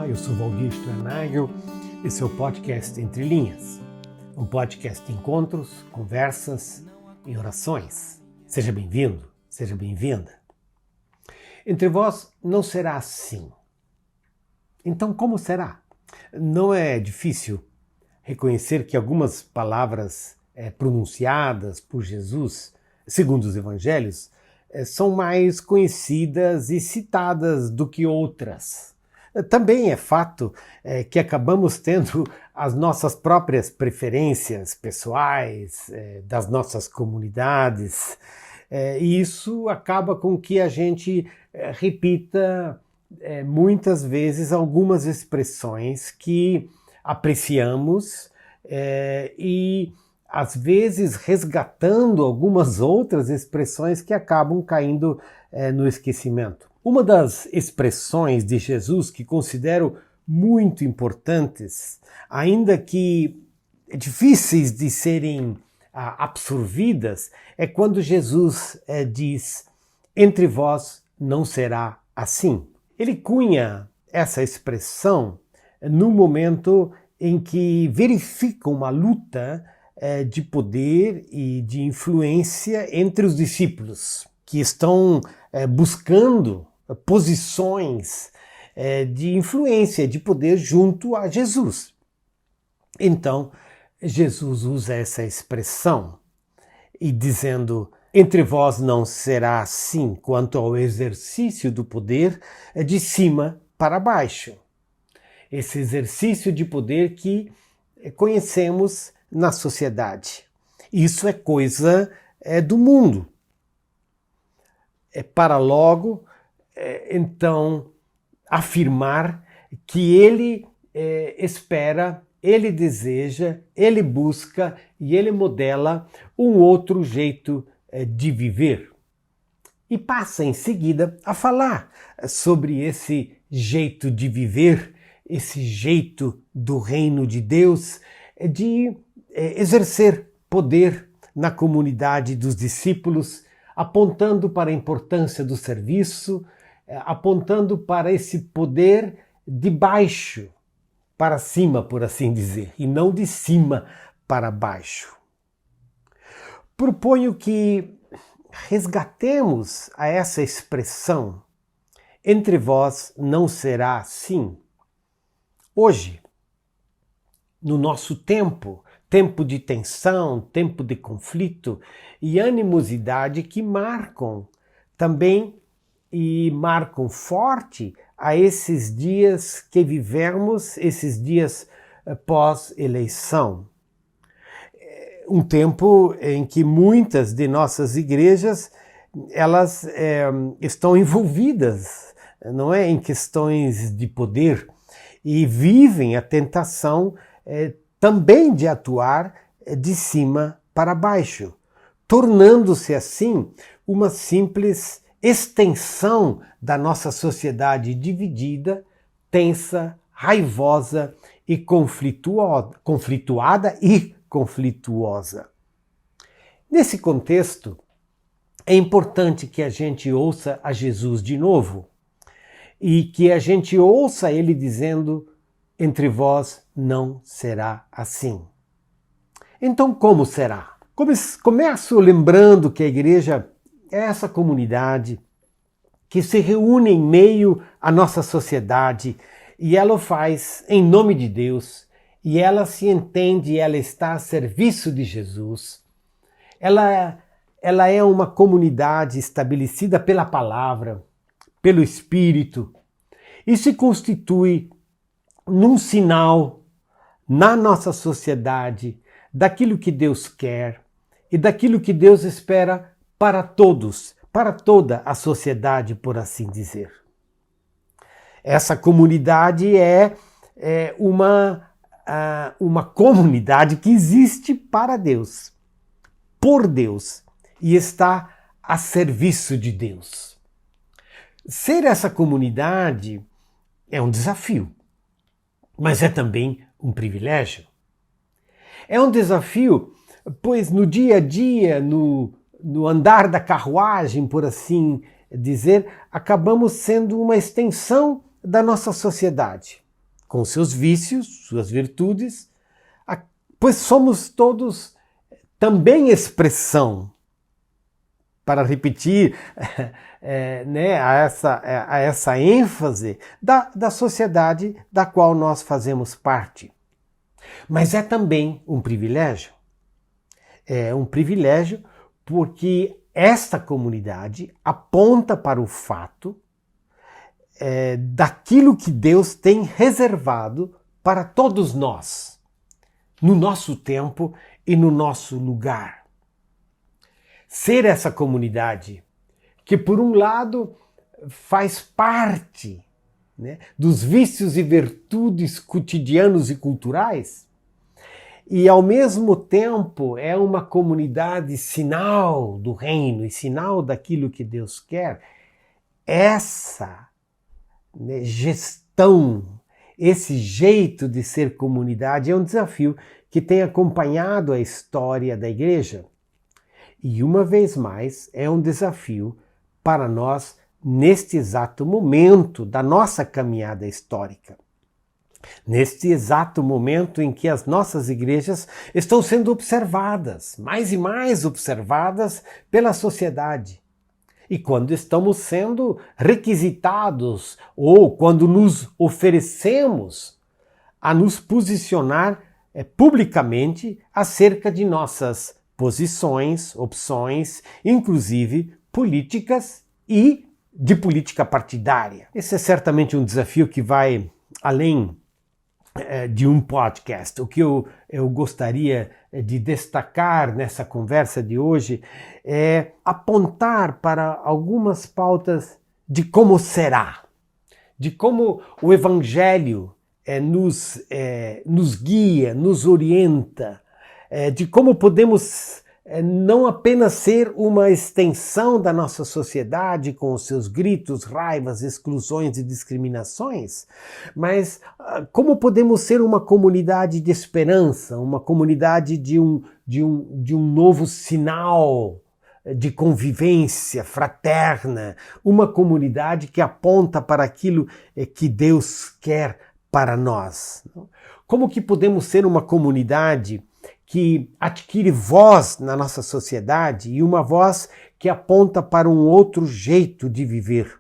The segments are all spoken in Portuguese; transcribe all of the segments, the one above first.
eu sou Valdir Stranaggel, esse é o podcast Entre Linhas, um podcast de encontros, conversas e orações. Seja bem-vindo, seja bem-vinda. Entre vós não será assim. Então como será? Não é difícil reconhecer que algumas palavras pronunciadas por Jesus, segundo os evangelhos, são mais conhecidas e citadas do que outras. Também é fato que acabamos tendo as nossas próprias preferências pessoais, das nossas comunidades, e isso acaba com que a gente repita muitas vezes algumas expressões que apreciamos e às vezes resgatando algumas outras expressões que acabam caindo no esquecimento. Uma das expressões de Jesus que considero muito importantes, ainda que difíceis de serem absorvidas, é quando Jesus diz: entre vós não será assim. Ele cunha essa expressão no momento em que verifica uma luta de poder e de influência entre os discípulos, que estão buscando posições de influência, de poder junto a Jesus. Então, Jesus usa essa expressão e dizendo: entre vós não será assim quanto ao exercício do poder de cima para baixo. Esse exercício de poder que conhecemos na sociedade. Isso é coisa do mundo. Para logo, então, afirmar que ele espera, ele deseja, ele busca e ele modela um outro jeito de viver. E passa em seguida a falar sobre esse jeito de viver, esse jeito do reino de Deus, de exercer poder na comunidade dos discípulos, apontando para a importância do serviço, apontando para esse poder de baixo para cima, por assim dizer, e não de cima para baixo. Proponho que resgatemos a essa expressão: entre vós não será assim. Hoje, no nosso tempo de tensão, tempo de conflito e animosidade que marcam também e marcam forte a esses dias que vivemos, esses dias pós-eleição. Um tempo em que muitas de nossas igrejas elas estão envolvidas, não é, em questões de poder e vivem a tentação também de atuar de cima para baixo, tornando-se assim uma simples extensão da nossa sociedade dividida, tensa, raivosa e conflituada e conflituosa. Nesse contexto, é importante que a gente ouça a Jesus de novo e que a gente ouça ele dizendo: entre vós não será assim. Então, como será? Começo lembrando que a igreja é essa comunidade que se reúne em meio à nossa sociedade e ela o faz em nome de Deus e ela se entende, ela está a serviço de Jesus. Ela é uma comunidade estabelecida pela palavra, pelo Espírito e se constitui num sinal na nossa sociedade daquilo que Deus quer e daquilo que Deus espera para todos, para toda a sociedade, por assim dizer. Essa comunidade é uma comunidade que existe para Deus, por Deus, e está a serviço de Deus. Ser essa comunidade é um desafio, mas é também um privilégio. É um desafio, pois no dia a dia, no andar da carruagem, por assim dizer, acabamos sendo uma extensão da nossa sociedade. com seus vícios, suas virtudes, pois somos todos também expressão, para repetir a essa ênfase da sociedade da qual nós fazemos parte. Mas é também um privilégio. É um privilégio porque esta comunidade aponta para o fato daquilo que Deus tem reservado para todos nós, no nosso tempo e no nosso lugar. Ser essa comunidade que, por um lado, faz parte, né, dos vícios e virtudes cotidianos e culturais, e ao mesmo tempo é uma comunidade sinal do reino e sinal daquilo que Deus quer. Essa, né, gestão, esse jeito de ser comunidade é um desafio que tem acompanhado a história da igreja. E uma vez mais é um desafio para nós neste exato momento da nossa caminhada histórica. Neste exato momento em que as nossas igrejas estão sendo observadas, mais e mais observadas pela sociedade. E quando estamos sendo requisitados ou quando nos oferecemos a nos posicionar publicamente acerca de nossas posições, opções, inclusive políticas e de política partidária. Esse é certamente um desafio que vai além de um podcast. O que eu gostaria de destacar nessa conversa de hoje é apontar para algumas pautas de como será, de como o Evangelho nos guia, nos orienta, de como podemos não apenas ser uma extensão da nossa sociedade com os seus gritos, raivas, exclusões e discriminações, mas como podemos ser uma comunidade de esperança, uma comunidade de um novo sinal de convivência fraterna, uma comunidade que aponta para aquilo que Deus quer para nós. Como que podemos ser uma comunidade que adquire voz na nossa sociedade e uma voz que aponta para um outro jeito de viver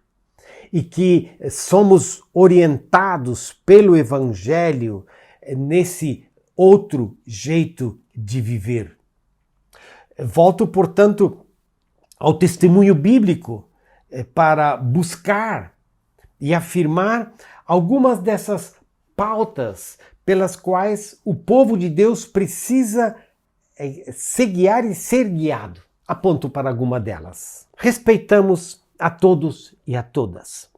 e que somos orientados pelo Evangelho nesse outro jeito de viver. Volto, portanto, ao testemunho bíblico para buscar e afirmar algumas dessas pautas pelas quais o povo de Deus precisa se guiar e ser guiado. Aponto para alguma delas. Respeitamos a todos e a todas.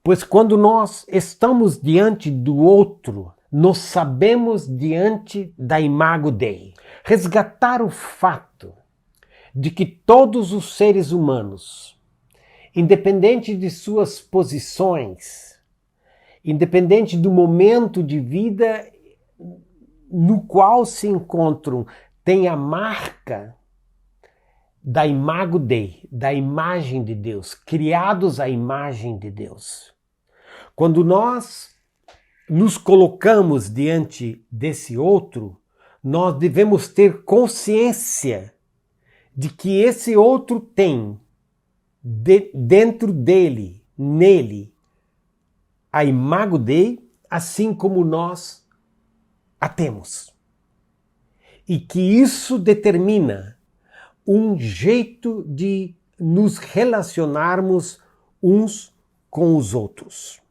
Pois quando nós estamos diante do outro, nos sabemos diante da imago Dei. Resgatar o fato de que todos os seres humanos, independente de suas posições, independente do momento de vida no qual se encontram, tem a marca da imago Dei, da imagem de Deus, criados à imagem de Deus. Quando nós nos colocamos diante desse outro, nós devemos ter consciência de que esse outro tem dentro dele, nele, a imago Dei, assim como nós a temos. E que isso determina um jeito de nos relacionarmos uns com os outros.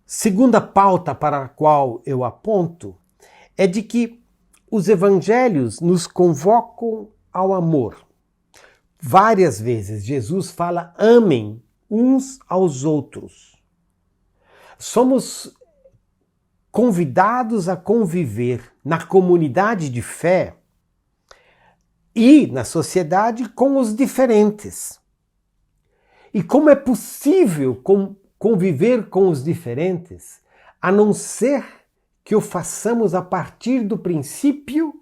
Segunda pauta para a qual eu aponto é de que os evangelhos nos convocam ao amor. Várias vezes Jesus fala: amem uns aos outros. Somos convidados a conviver na comunidade de fé e na sociedade com os diferentes. E como é possível conviver com os diferentes, a não ser que o façamos a partir do princípio,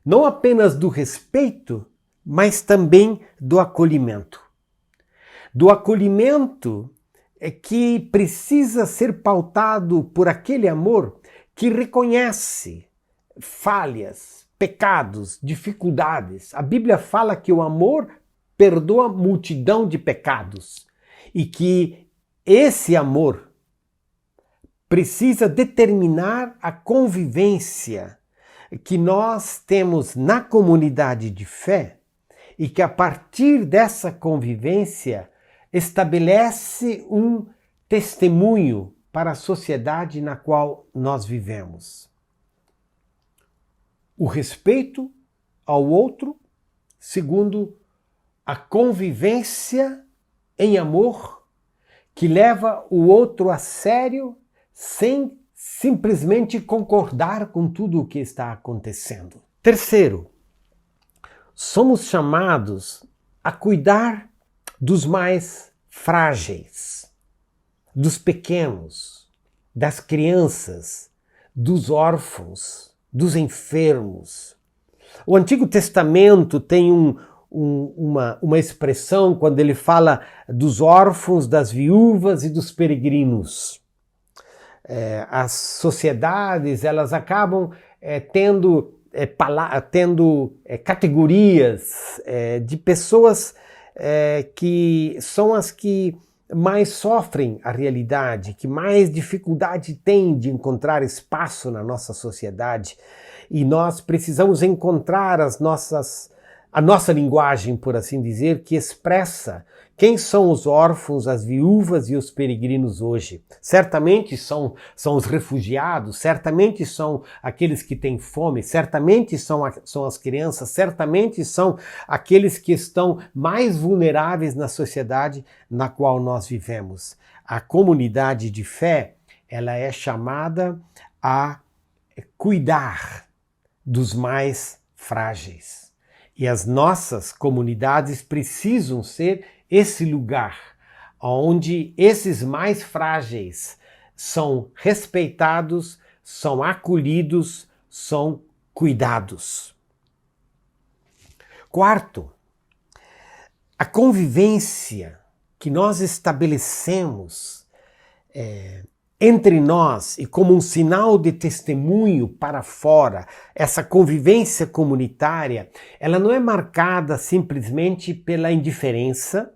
não apenas do respeito, mas também do acolhimento. Do acolhimento que precisa ser pautado por aquele amor que reconhece falhas, pecados, dificuldades. A Bíblia fala que o amor perdoa multidão de pecados e que esse amor precisa determinar a convivência que nós temos na comunidade de fé e que a partir dessa convivência estabelece um testemunho para a sociedade na qual nós vivemos. O respeito ao outro, segundo a convivência em amor, que leva o outro a sério sem simplesmente concordar com tudo o que está acontecendo. Terceiro, somos chamados a cuidar dos mais frágeis, dos pequenos, das crianças, dos órfãos, dos enfermos. O Antigo Testamento tem uma expressão quando ele fala dos órfãos, das viúvas e dos peregrinos. As sociedades, elas acabam tendo categorias de pessoas que são as que mais sofrem a realidade, que mais dificuldade têm de encontrar espaço na nossa sociedade. E nós precisamos encontrar a nossa linguagem, por assim dizer, que expressa quem são os órfãos, as viúvas e os peregrinos hoje. Certamente são os refugiados, certamente são aqueles que têm fome, certamente são as crianças, certamente são aqueles que estão mais vulneráveis na sociedade na qual nós vivemos. A comunidade de fé, ela é chamada a cuidar dos mais frágeis. E as nossas comunidades precisam ser esse lugar onde esses mais frágeis são respeitados, são acolhidos, são cuidados. Quarto, a convivência que nós estabelecemos entre nós e como um sinal de testemunho para fora, essa convivência comunitária, ela não é marcada simplesmente pela indiferença,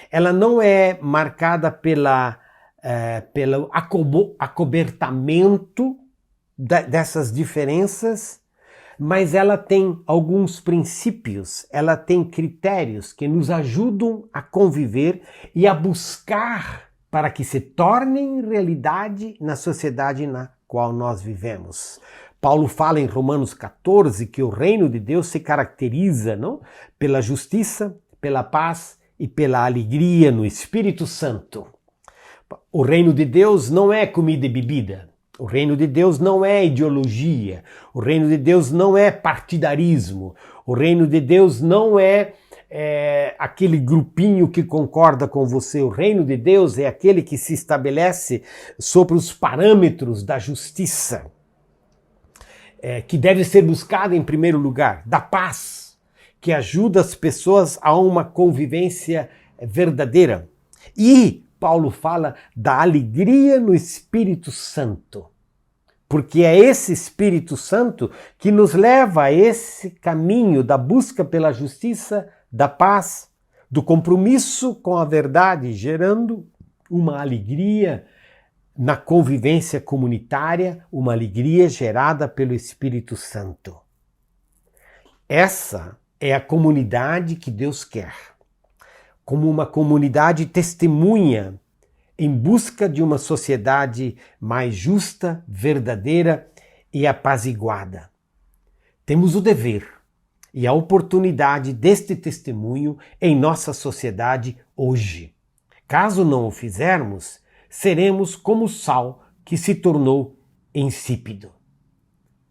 ela não é marcada pelo acobertamento dessas diferenças, mas ela tem alguns princípios, ela tem critérios que nos ajudam a conviver e a buscar para que se tornem realidade na sociedade na qual nós vivemos. Paulo fala em Romanos 14 que o reino de Deus se caracteriza, não? Pela justiça, pela paz e pela alegria no Espírito Santo. O reino de Deus não é comida e bebida. O reino de Deus não é ideologia. O reino de Deus não é partidarismo. O reino de Deus não é aquele grupinho que concorda com você. O reino de Deus é aquele que se estabelece sobre os parâmetros da justiça, que deve ser buscada em primeiro lugar, da paz, que ajuda as pessoas a uma convivência verdadeira. E Paulo fala da alegria no Espírito Santo, porque é esse Espírito Santo que nos leva a esse caminho da busca pela justiça, da paz, do compromisso com a verdade, gerando uma alegria na convivência comunitária, uma alegria gerada pelo Espírito Santo. Essa é a comunidade que Deus quer, como uma comunidade testemunha em busca de uma sociedade mais justa, verdadeira e apaziguada. Temos o dever e a oportunidade deste testemunho em nossa sociedade hoje. Caso não o fizermos, seremos como o sal que se tornou insípido.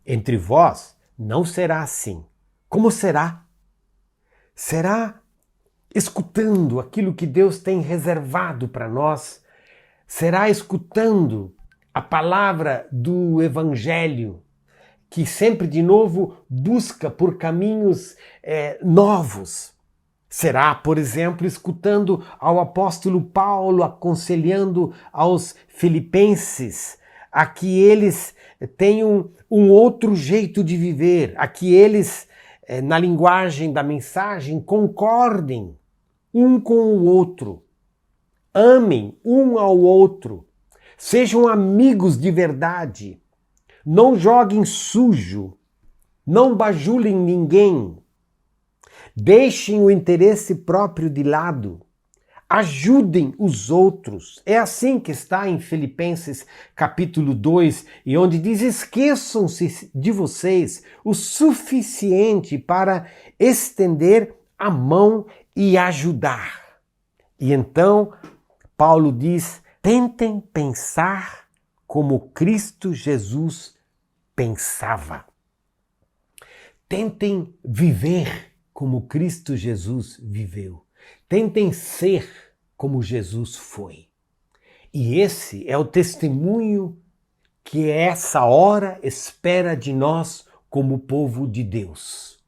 Entre vós não será assim. Como será? Será escutando aquilo que Deus tem reservado para nós? Será escutando a palavra do Evangelho, que sempre de novo busca por caminhos novos? Será, por exemplo, escutando ao apóstolo Paulo aconselhando aos filipenses a que eles tenham um outro jeito de viver, a que eles, na linguagem da mensagem, concordem um com o outro, amem um ao outro, sejam amigos de verdade, não joguem sujo, não bajulem ninguém, deixem o interesse próprio de lado, ajudem os outros. É assim que está em Filipenses capítulo 2, e onde diz: esqueçam-se de vocês o suficiente para estender a mão e ajudar. E então Paulo diz: tentem pensar como Cristo Jesus pensava. Tentem viver como Cristo Jesus viveu. Tentem ser como Jesus foi. E esse é o testemunho que essa hora espera de nós como povo de Deus.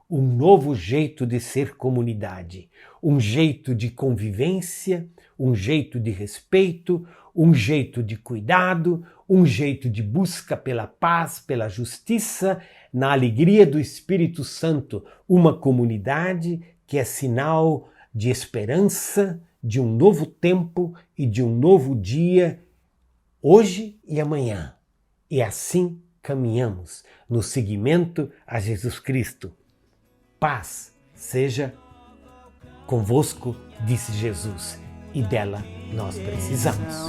Um novo jeito de ser comunidade, um jeito de convivência, um jeito de respeito, um jeito de cuidado, um jeito de busca pela paz, pela justiça, na alegria do Espírito Santo, uma comunidade que é sinal de esperança, de um novo tempo e de um novo dia, hoje e amanhã. E assim caminhamos no seguimento a Jesus Cristo. Paz seja convosco, disse Jesus, e dela nós precisamos.